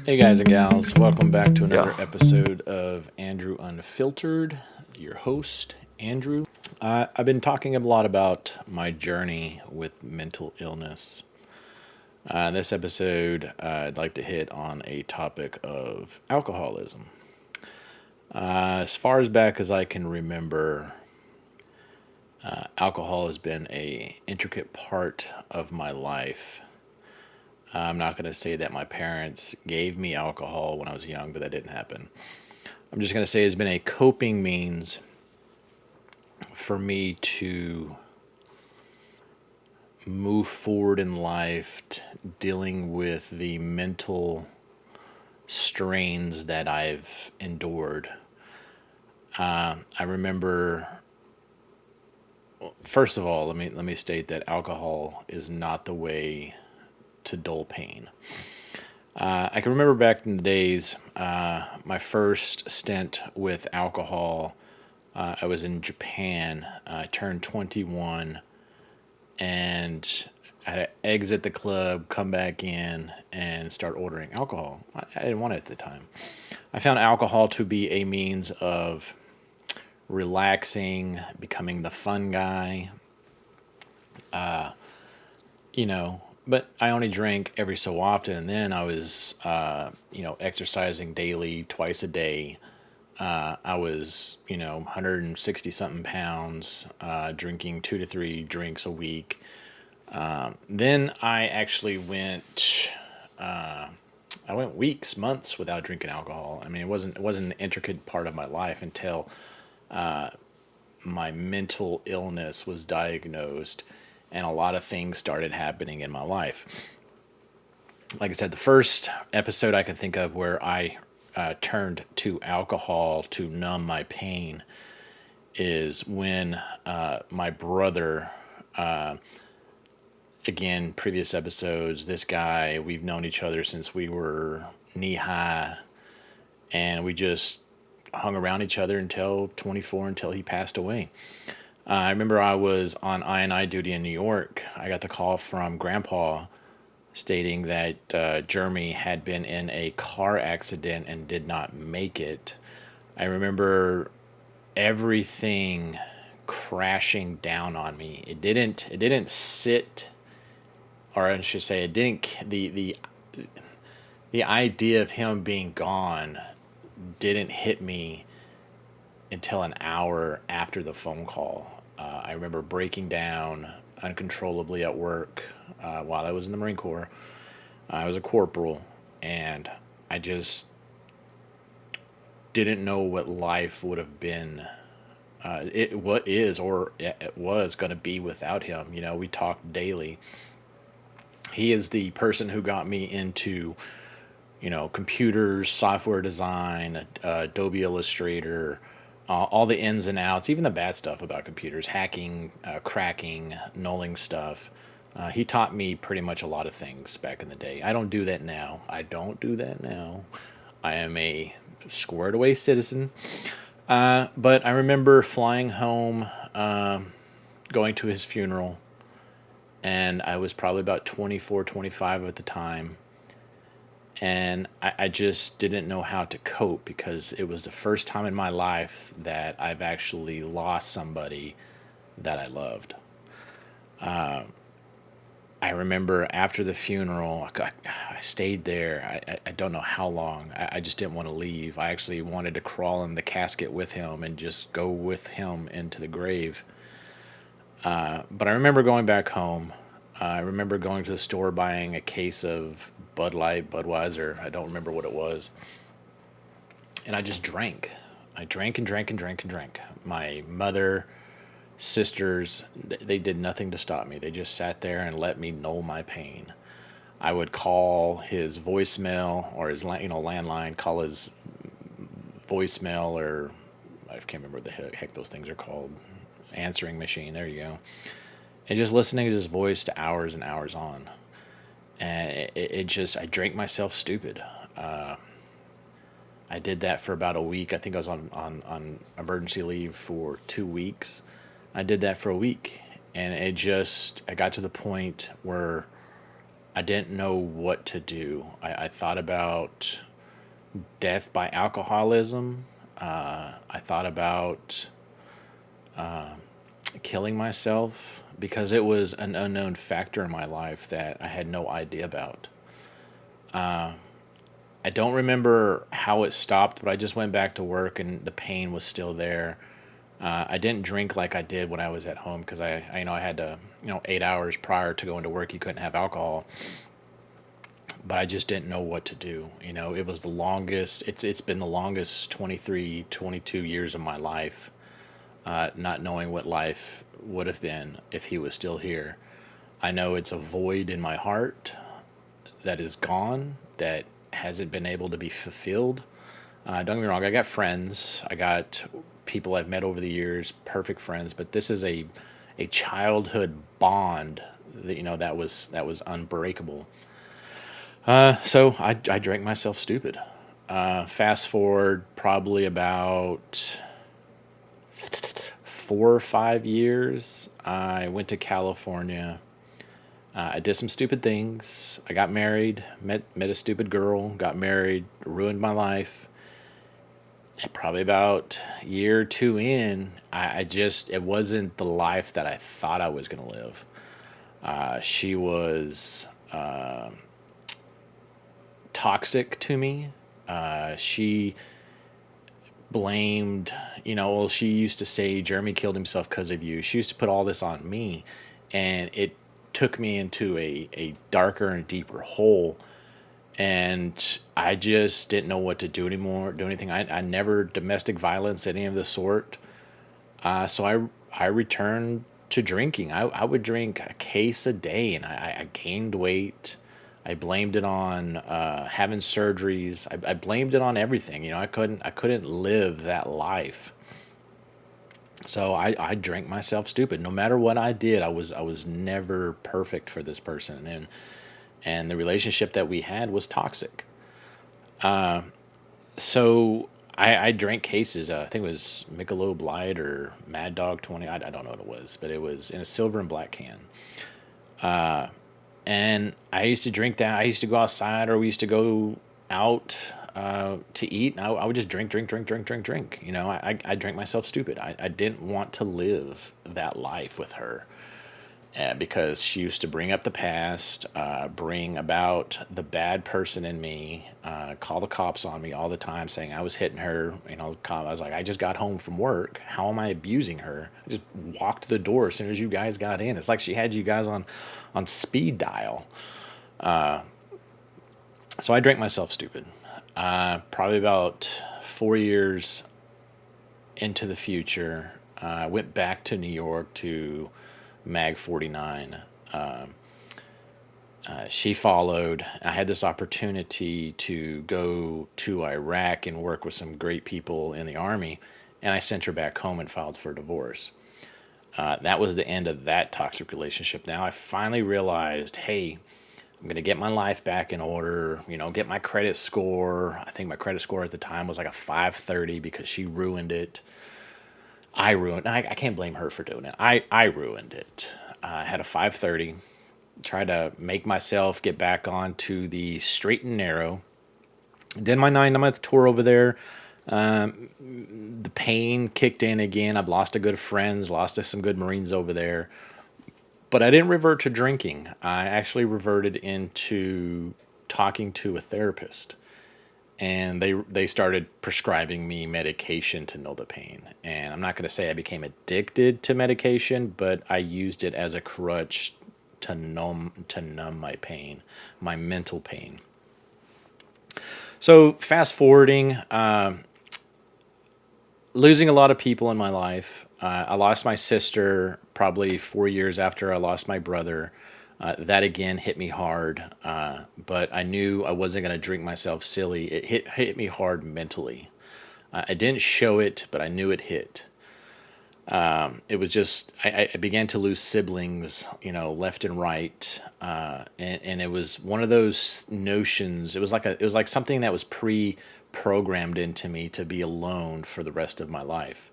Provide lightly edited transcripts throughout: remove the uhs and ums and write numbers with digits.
Hey guys and gals, welcome back to another Yeah. episode of Andrew-Unfiltered, your host, Andrew. I've been talking a lot about my journey with mental illness. This episode, I'd like to hit on a topic of alcoholism. As far as back as I can remember, alcohol has been a intricate part of my life. I'm not going to say that my parents gave me alcohol when I was young, but that didn't happen. I'm just going to say it's been a coping means for me to move forward in life, dealing with the mental strains that I've endured. I remember, first of all, let me state that alcohol is not the way to dull pain. I can remember back in the days, my first stint with alcohol. I was in Japan. I turned 21 and I had to exit the club, come back in, and start ordering alcohol. I didn't want it at the time. I found alcohol to be a means of relaxing, becoming the fun guy, but I only drank every so often. And then I was, exercising daily, twice a day. I was, 160 something pounds, drinking 2 to 3 drinks a week. Then I actually I went weeks, months without drinking alcohol. I mean, it wasn't an intricate part of my life until my mental illness was diagnosed and a lot of things started happening in my life. Like I said, the first episode I can think of where I turned to alcohol to numb my pain is when my brother, again, previous episodes, this guy, we've known each other since we were knee high, and we just hung around each other until 24, until he passed away. I remember I was on I&I duty in New York. I got the call from Grandpa stating that Jeremy had been in a car accident and did not make it. I remember everything crashing down on me. It didn't sit, or I should say, it didn't. The idea of him being gone didn't hit me until an hour after the phone call. I remember breaking down uncontrollably at work while I was in the Marine Corps. I was a corporal, and I just didn't know what life would have been. What is or it was going to be without him. We talked daily. He is the person who got me into, computers, software design, Adobe Illustrator, all the ins and outs, even the bad stuff about computers, hacking, cracking, nulling stuff. He taught me pretty much a lot of things back in the day. I don't do that now. I am a squared away citizen. But I remember flying home, going to his funeral, and I was probably about 24, 25 at the time. And I just didn't know how to cope because it was the first time in my life that I've actually lost somebody that I loved. I remember after the funeral, I stayed there. I don't know how long. I just didn't want to leave. I actually wanted to crawl in the casket with him and just go with him into the grave. But I remember going back home. I remember going to the store buying a case of Bud Light, Budweiser. I don't remember what it was. And I just drank. I drank and drank and drank and drank. My mother, sisters, they did nothing to stop me. They just sat there and let me know my pain. I would call his voicemail or his landline, call his voicemail, or I can't remember what the heck those things are called. Answering machine, there you go. And just listening to his voice to hours and hours on. And it just, I drank myself stupid. I did that for about a week. I think I was on emergency leave for 2 weeks. I did that for a week. And I got to the point where I didn't know what to do. I thought about death by alcoholism. I thought about killing myself because it was an unknown factor in my life that I had no idea about. I don't remember how it stopped, but I just went back to work and the pain was still there. I didn't drink like I did when I was at home because I had to, 8 hours prior to going to work, you couldn't have alcohol. But I just didn't know what to do. It was the longest. It's been the longest 23, 22 years of my life, not knowing what life would have been if he was still here. I know it's a void in my heart that is gone, that hasn't been able to be fulfilled. Don't get me wrong, I got friends. I got people I've met over the years, perfect friends, but this is a childhood bond that that was unbreakable. So I drank myself stupid. Fast forward probably about 4 or 5 years. I went to California. I did some stupid things. I got married, met a stupid girl, got married, ruined my life. And probably about a year or two in, it wasn't the life that I thought I was going to live. She was toxic to me. She blamed, well, she used to say, Jeremy killed himself because of you. She used to put all this on me. And it took me into a darker and deeper hole. And I just didn't know what to do anymore, do anything. I never domestic violence, any of the sort. So I returned to drinking. I would drink a case a day, and I gained weight. I blamed it on having surgeries. I blamed it on everything. I couldn't live that life. So I drank myself stupid. No matter what I did, I was never perfect for this person, and the relationship that we had was toxic. So I drank cases. I think it was Michelob Light or Mad Dog 20. I don't know what it was, but it was in a silver and black can. And I used to drink that. I used to go outside, or we used to go out to eat. And I would just drink, drink, drink, drink, drink, drink. I drank myself stupid. I didn't want to live that life with her. Because she used to bring up the past, bring about the bad person in me, call the cops on me all the time, saying I was hitting her. I was like, I just got home from work. How am I abusing her? I just walked to the door as soon as you guys got in. It's like she had you guys on speed dial. So I drank myself stupid. Probably about 4 years into the future, I went back to New York to Mag 49. She followed. I had this opportunity to go to Iraq and work with some great people in the army, and I sent her back home and filed for divorce. That was the end of that toxic relationship. Now I finally realized, hey, I'm going to get my life back in order, get my credit score. I think my credit score at the time was like a 530 because she ruined it. I can't blame her for doing it. I ruined it. I had a 530, tried to make myself get back onto the straight and narrow. Did my 9 month tour over there. The pain kicked in again. I've lost a good friends, lost some good Marines over there. But I didn't revert to drinking. I actually reverted into talking to a therapist. And they started prescribing me medication to null the pain. And I'm not going to say I became addicted to medication, but I used it as a crutch to numb my pain, my mental pain. So fast forwarding, losing a lot of people in my life. I lost my sister probably 4 years after I lost my brother. That again hit me hard, but I knew I wasn't going to drink myself silly. It hit me hard mentally. I didn't show it, but I knew it hit. It was just I began to lose siblings, left and right, and it was one of those notions. It was like something that was pre-programmed into me to be alone for the rest of my life.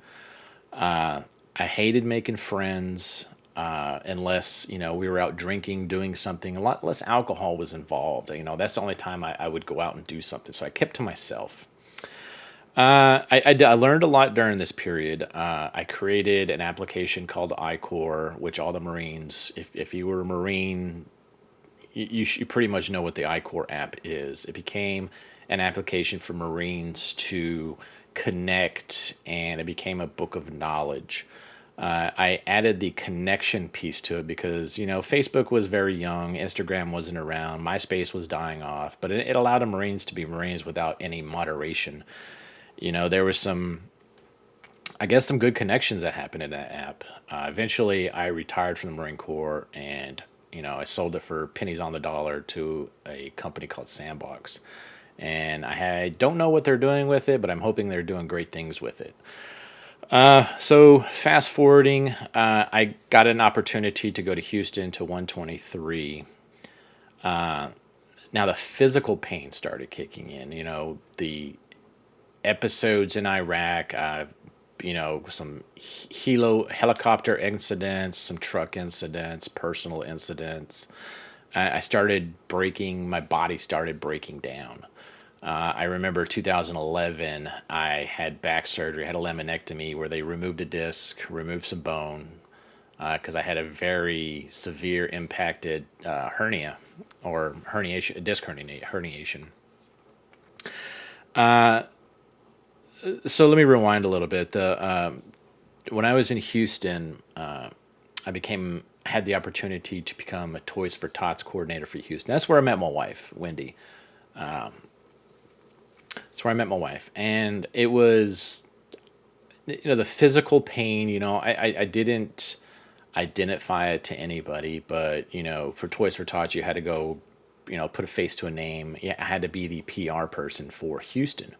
I hated making friends. unless, we were out drinking, doing something. A lot less alcohol was involved. That's the only time I would go out and do something. So I kept to myself. I learned a lot during this period. I created an application called ICore, which all the Marines, if you were a Marine, you pretty much know what the ICore app is. It became an application for Marines to connect, and it became a book of knowledge. I added the connection piece to it because, Facebook was very young, Instagram wasn't around, MySpace was dying off, but it allowed the Marines to be Marines without any moderation. There was I guess, some good connections that happened in that app. Eventually, I retired from the Marine Corps, and I sold it for pennies on the dollar to a company called Sandbox. And I don't know what they're doing with it, but I'm hoping they're doing great things with it. So fast forwarding, I got an opportunity to go to Houston to 123. Now the physical pain started kicking in. The episodes in Iraq, some helicopter incidents, some truck incidents, personal incidents. I started my body started breaking down. I remember 2011, I had back surgery, I had a laminectomy where they removed a disc, removed some bone, because I had a very severe impacted hernia or herniation, disc herniation. So let me rewind a little bit. When I was in Houston, I had the opportunity to become a Toys for Tots coordinator for Houston. That's where I met my wife, Wendy. That's where I met my wife, and it was, the physical pain. I didn't identify it to anybody, but for Toys for Tots, you had to go, put a face to a name. Yeah, I had to be the PR person for Houston.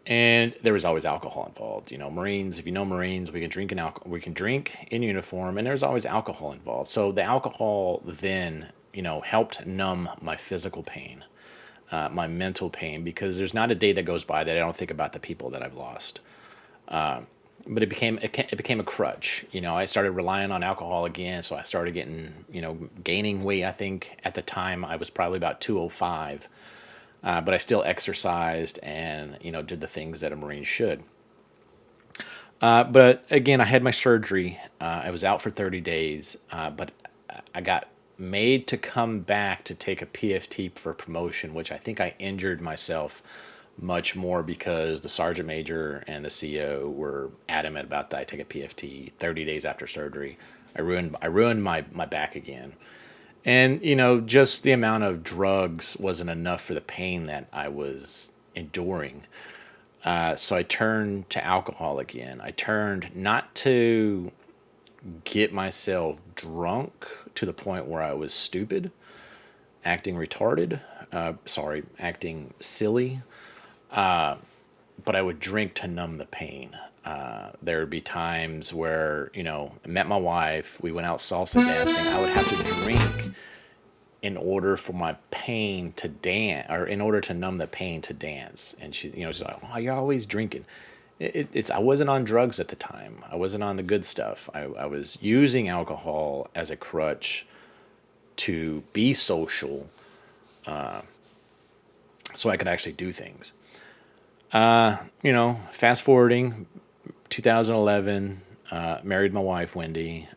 And there was always alcohol involved. Marines, if you know Marines, we can drink in uniform, and there's always alcohol involved. So the alcohol then, helped numb my physical pain, my mental pain, because there's not a day that goes by that I don't think about the people that I've lost. But it became a crutch. I started relying on alcohol again, so I started gaining weight. I think at the time I was probably about 205. But I still exercised and, did the things that a Marine should. But again, I had my surgery. I was out for 30 days, but I got made to come back to take a PFT for promotion, which I think I injured myself much more because the sergeant major and the CO were adamant about that I take a PFT 30 days after surgery. I ruined my back again. And, just the amount of drugs wasn't enough for the pain that I was enduring. So I turned to alcohol again. I turned not to get myself drunk to the point where I was stupid, acting retarded, acting silly, but I would drink to numb the pain. There would be times where, I met my wife, we went out salsa dancing, I would have to drink in order for my pain to dance, or in order to numb the pain to dance. And she's like, "Oh, you're always drinking." I wasn't on drugs at the time. I wasn't on the good stuff. I was using alcohol as a crutch to be social, so I could actually do things. Fast forwarding, 2011, married my wife, Wendy.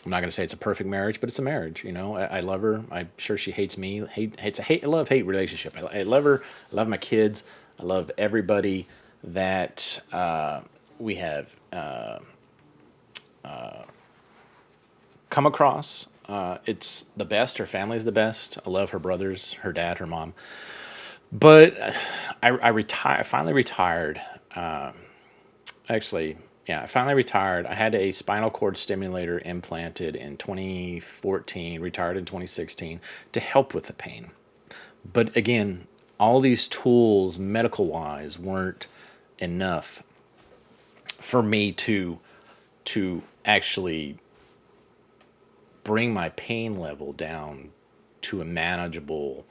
I'm not going to say it's a perfect marriage, but it's a marriage. I love her. I'm sure she hates me. It's a love-hate relationship. I love her. I love my kids. I love everybody that we have come across. It's the best. Her family's the best. I love her brothers, her dad, her mom. But I finally retired. I finally retired. I had a spinal cord stimulator implanted in 2014, retired in 2016, to help with the pain. But again, all these tools, medical-wise, weren't enough for me to actually bring my pain level down to a manageable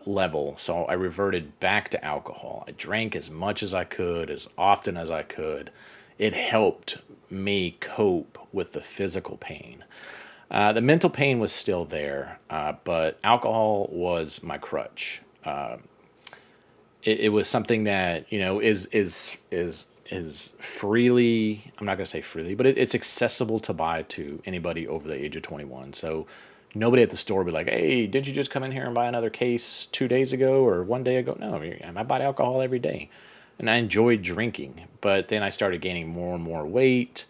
level. So I reverted back to alcohol. I drank as much as I could, as often as I could. It helped me cope with the physical pain. The mental pain was still there, but alcohol was my crutch. It was something that is freely. I'm not going to say freely, but it's accessible to buy to anybody over the age of 21. So nobody at the store would be like, "Hey, did you just come in here and buy another case 2 days ago or one day ago?" No, I buy alcohol every day, and I enjoyed drinking. But then I started gaining more and more weight.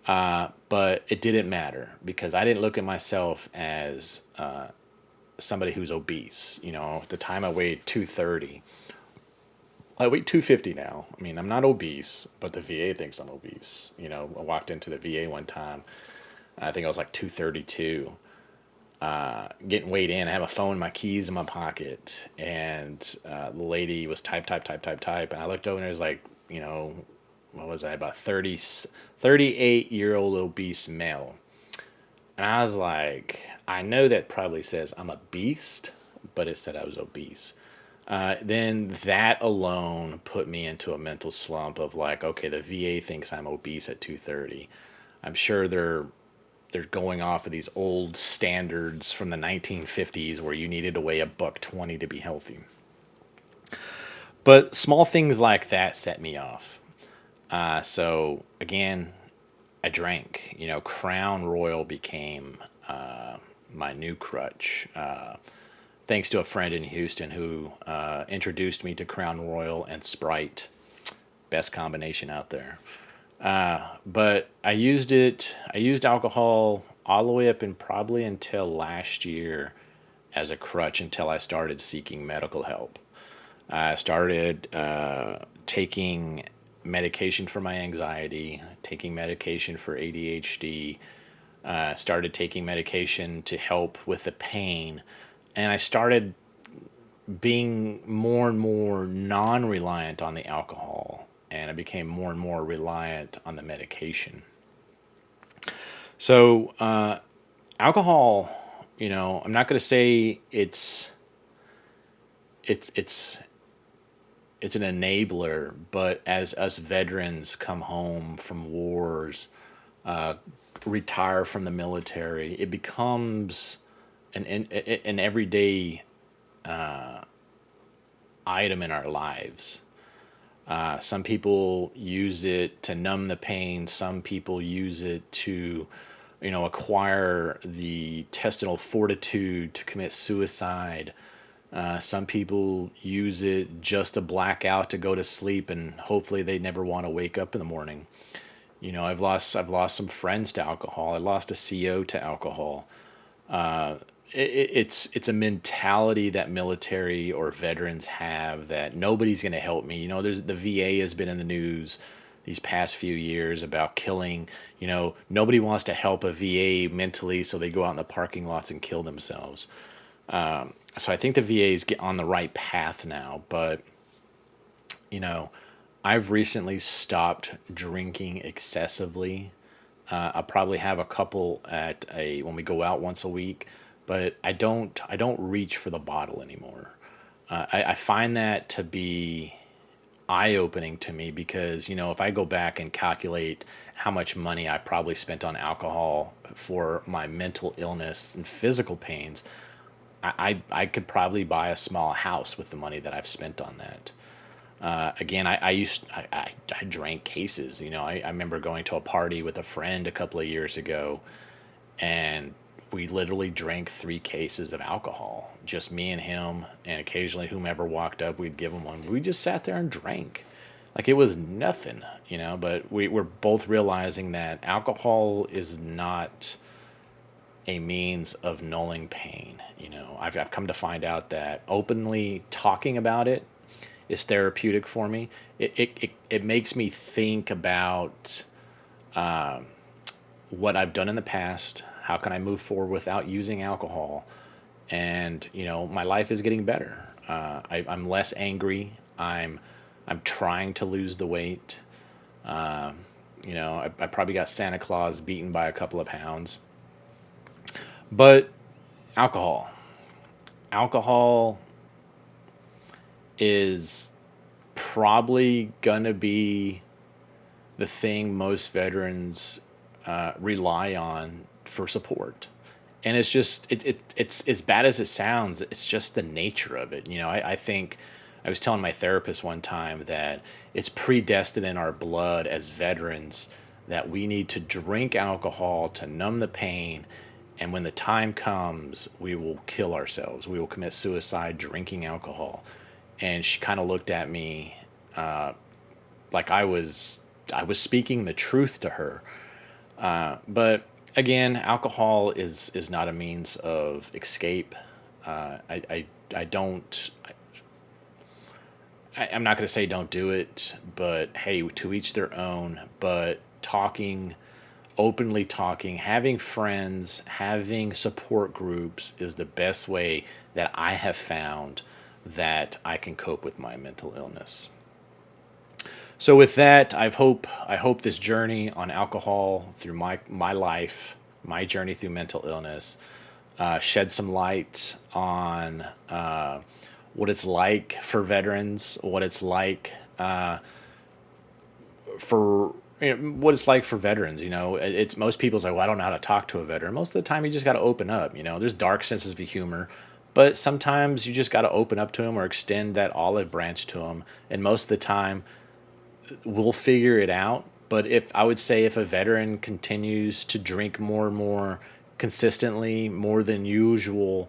But it didn't matter because I didn't look at myself as somebody who's obese. At the time I weighed 230. I weigh 250 now. I mean, I'm not obese, but the VA thinks I'm obese. I walked into the VA one time. I think I was like 232. Getting weighed in. I have a phone, my keys in my pocket, and the lady was type, and I looked over and it was like, what was I, about 38-year-old obese male. And I was like, I know that probably says I'm a beast, but it said I was obese. Then that alone put me into a mental slump of like, okay, the VA thinks I'm obese at 230. I'm sure they're going off of these old standards from the 1950s where you needed to weigh a buck 20 to be healthy. But small things like that set me off. So again, I drank. Crown Royal became my new crutch. Thanks to a friend in Houston who introduced me to Crown Royal and Sprite. Best combination out there. But I used alcohol all the way up and probably until last year as a crutch until I started seeking medical help. I started taking medication for my anxiety, taking medication for ADHD, started taking medication to help with the pain, and I started being more and more non-reliant on the alcohol, and I became more and more reliant on the medication. So, alcohol, I'm not going to say it's it's an enabler, but as us veterans come home from wars, retire from the military, it becomes an everyday item in our lives. Some people use it to numb the pain. Some people use it to, acquire the intestinal fortitude to commit suicide. Some people use it just to black out to go to sleep, and hopefully they never want to wake up in the morning. I've lost some friends to alcohol. I lost a CO to alcohol. It's a mentality that military or veterans have that nobody's going to help me. There's the VA has been in the news these past few years about killing. Nobody wants to help a VA mentally, so they go out in the parking lots and kill themselves. So I think the VA's get on the right path now, but I've recently stopped drinking excessively. I'll probably have a couple when we go out once a week, but I don't reach for the bottle anymore. I find that to be eye-opening to me because if I go back and calculate how much money I probably spent on alcohol for my mental illness and physical pains, I could probably buy a small house with the money that I've spent on that. Again, I drank cases. I remember going to a party with a friend a couple of years ago, and we literally drank 3 cases of alcohol. Just me and him, and occasionally whomever walked up, we'd give them one. We just sat there and drank, like it was nothing. But we were both realizing that alcohol is not a means of nulling pain. I've come to find out that openly talking about it is therapeutic for me. It makes me think about what I've done in the past. How can I move forward without using alcohol? And my life is getting better. I'm less angry. I'm trying to lose the weight. I probably got Santa Claus beaten by a couple of pounds. But alcohol is probably gonna be the thing most veterans rely on for support. And it's just it's as bad as it sounds. It's just the nature of it. I think I was telling my therapist one time that it's predestined in our blood as veterans that we need to drink alcohol to numb the pain. And when the time comes, we will kill ourselves. We will commit suicide drinking alcohol. And she kind of looked at me like I was speaking the truth to her. But again, alcohol is not a means of escape. I don't. I'm not going to say don't do it, but hey, to each their own. But openly talking, having friends, having support groups is the best way that I have found that I can cope with my mental illness. So with that, I hope this journey on alcohol through my life, my journey through mental illness, shed some light on what it's like for veterans, for what it's like for veterans. It's most people's like, well, I don't know how to talk to a veteran. Most of the time, you just got to open up. There's dark senses of humor, but sometimes you just got to open up to them or extend that olive branch to them. And most of the time, we'll figure it out. But I would say if a veteran continues to drink more and more consistently, more than usual,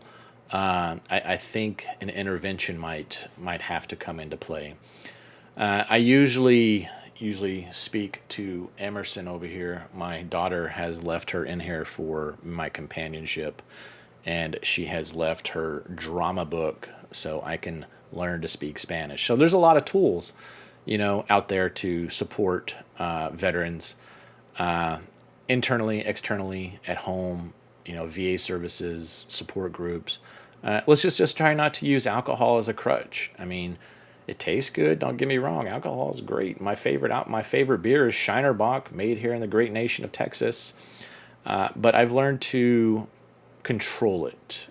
I think an intervention might have to come into play. I usually speak to Emerson over here. My daughter has left her in here for my companionship, and she has left her drama book so I can learn to speak Spanish. So there's a lot of tools, out there to support veterans internally, externally, at home. VA services, support groups. Let's just try not to use alcohol as a crutch. I mean, it tastes good. Don't get me wrong. Alcohol is great. My favorite beer is Shiner Bock, made here in the great nation of Texas. But I've learned to control it.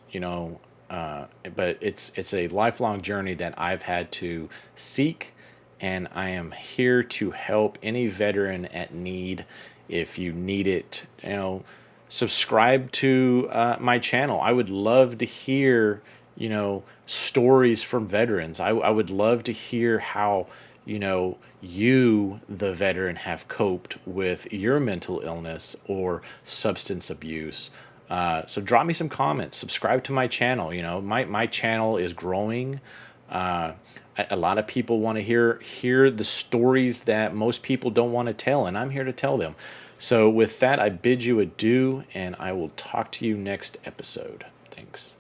But it's a lifelong journey that I've had to seek, and I am here to help any veteran at need. If you need it, subscribe to my channel. I would love to hear, stories from veterans. I would love to hear how, you, the veteran, have coped with your mental illness or substance abuse. So drop me some comments. Subscribe to my channel. My channel is growing. A lot of people want to hear the stories that most people don't want to tell, and I'm here to tell them. So with that, I bid you adieu, and I will talk to you next episode. Thanks.